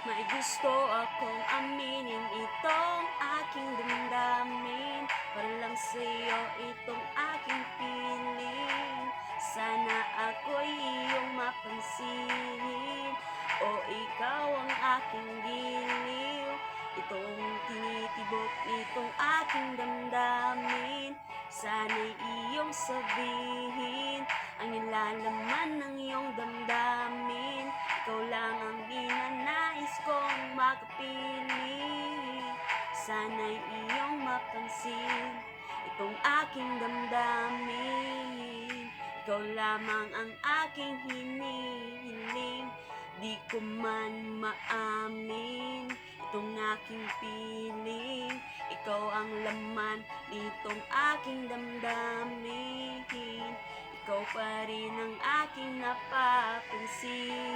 May gusto akong aminin itong aking damdamin. Para lang sa'yo itong aking piling. Sana ako'y iyong mapansin, o ikaw ang aking giliw. Itong tinitibok nitong aking damdamin, sana'y iyong sabihin ang nilalaman ng iyong damdamin. Ikaw lang ang ninanais kong makapiling. Sana'y iyong mapansin itong aking damdamin. Ikaw lamang ang aking hinihiling. Di ko man maamin itong aking piling. Ikaw ang laman nitong aking damdamin. Ikaw pa rin ang aking napapansin.